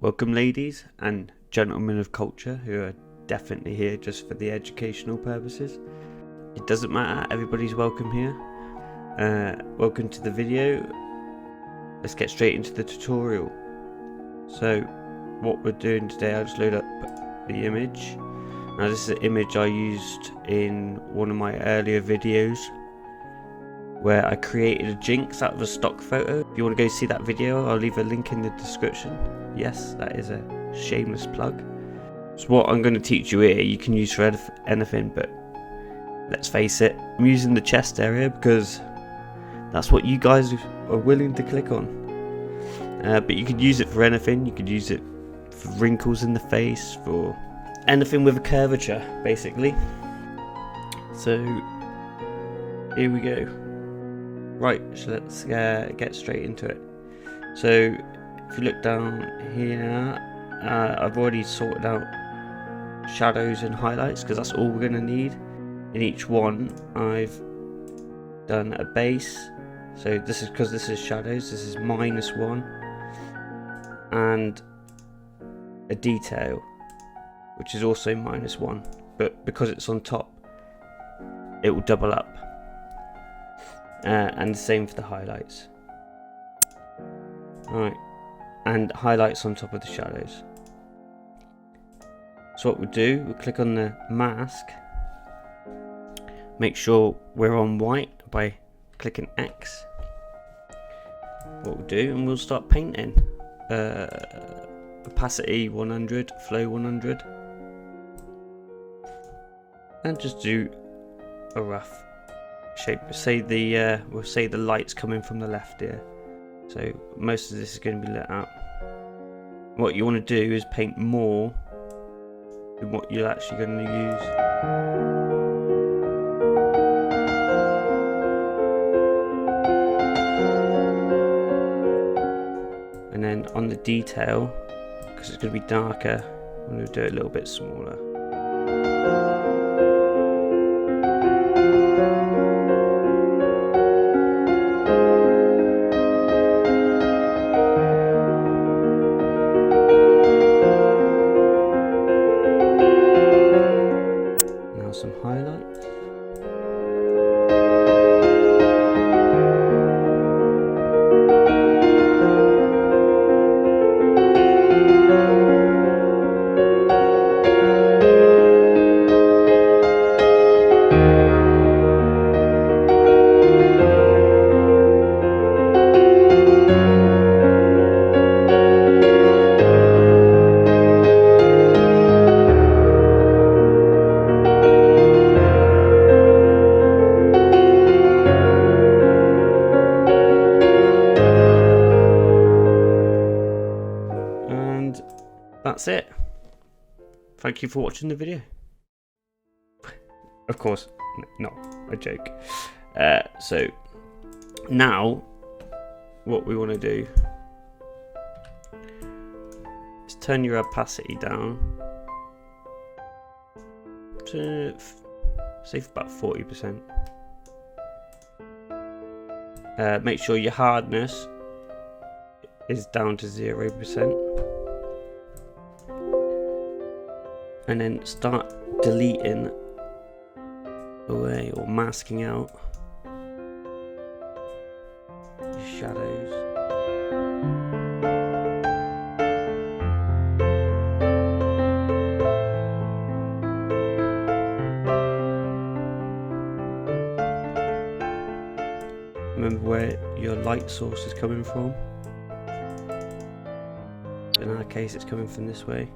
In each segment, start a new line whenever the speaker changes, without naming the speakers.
Welcome ladies and gentlemen of culture who are definitely here just for the educational purposes. It doesn't matter, everybody's welcome here. Welcome to the video. Let's get straight into the tutorial. So what we're doing today, I'll just load up the image. Now this is an image I used in one of my earlier videos where I created a jinx out of a stock photo. If you want to go see that video, I'll leave a link in the description. Yes, that is a shameless plug. So what I'm going to teach you here, you can use for anything, but let's face it, I'm using the chest area because that's what you guys are willing to click on. But you could use it for anything. You could use it for wrinkles in the face, for anything with a curvature, basically. So here we go. Right, so let's get straight into it. So if you look down here, I've already sorted out shadows and highlights because that's all we're going to need. In each one I've done a base, so this is because this is shadows, this is -1, and a detail which is also -1, but because it's on top it will double up. And the same for the highlights. Alright, and highlights on top of the shadows. So what we'll do, we'll click on the mask, make sure we're on white by clicking X. What we'll do, and we'll start painting. Opacity 100, flow 100, and just do a rough shape. We'll say the light's coming from the left here, so most of this is going to be lit up. What you want to do is paint more than what you're actually going to use. And then on the detail, because it's going to be darker, I'm going to do it a little bit smaller. Some highlights. That's it. Thank you for watching the video. Of course, no, a joke. So now what we want to do is turn your opacity down to say for about 40%. Make sure your hardness is down to 0%. And then start deleting away or masking out your shadows. Remember where your light source is coming from. In our case, it's coming from this way.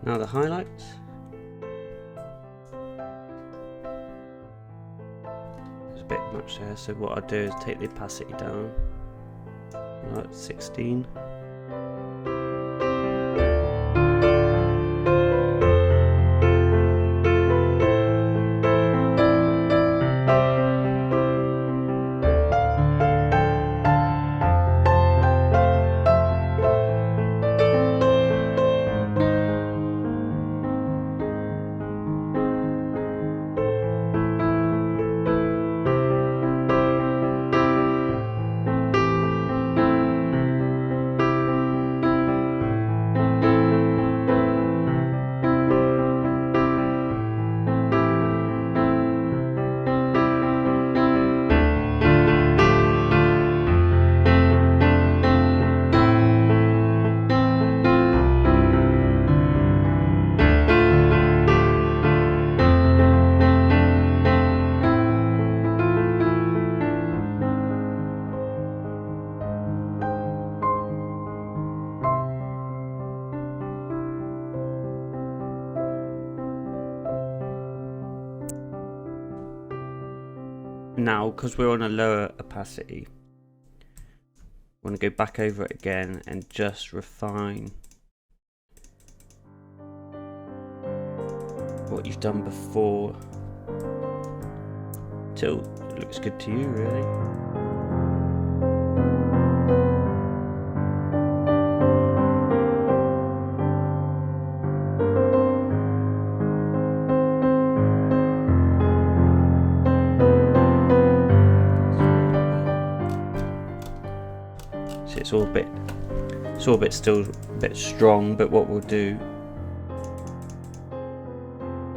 Now the highlights. There's a bit much there, so what I'll do is take the opacity down. Like 16. Now, because we're on a lower opacity, I want to go back over it again and just refine what you've done before till it looks good to you, really. It's all a bit still a bit strong, but what we'll do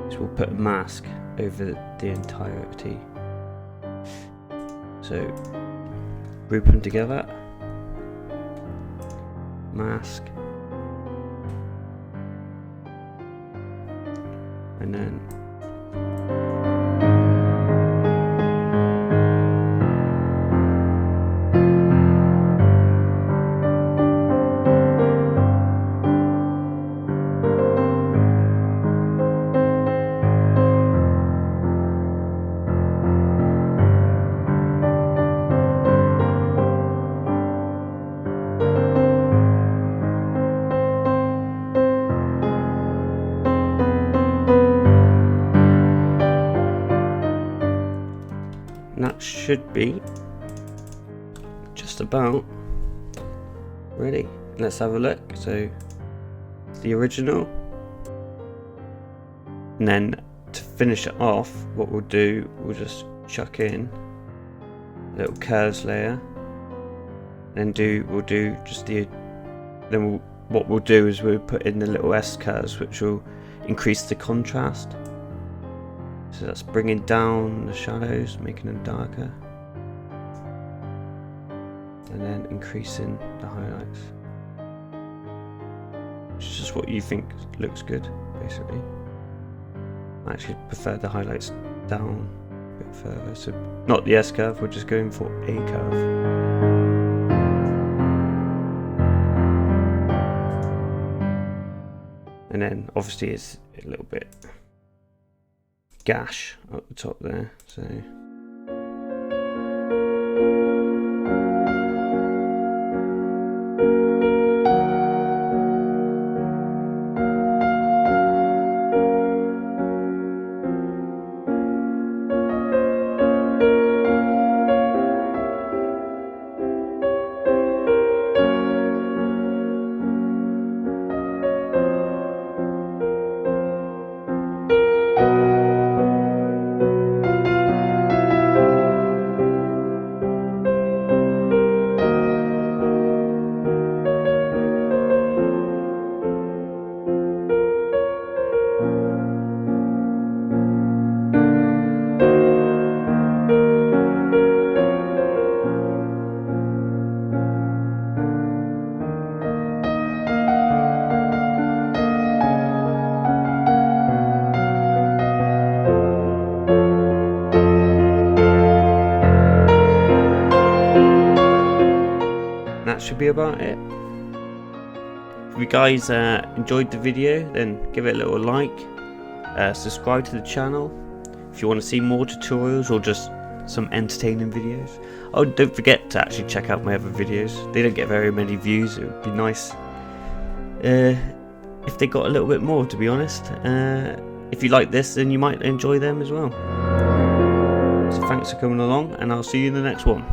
is we'll put a mask over the entirety. So group them together, mask, and then that should be just about ready. Let's have a look. So the original, and then to finish it off, what we'll do, we'll just chuck in a little curves layer, then we'll do just the, then what we'll do is we'll put in the little S curves, which will increase the contrast. So that's bringing down the shadows, making them darker, and then increasing the highlights, which is just what you think looks good, basically. I actually prefer the highlights down a bit further, so not the S curve, we're just going for a curve. And then obviously it's a little bit gash up the top there, so that should be about it. If you guys enjoyed the video, then give it a little like, subscribe to the channel if you want to see more tutorials or just some entertaining videos. Oh, don't forget to actually check out my other videos. They don't get very many views. It would be nice if they got a little bit more, to be honest. If you like this, then you might enjoy them as well. So thanks for coming along, and I'll see you in the next one.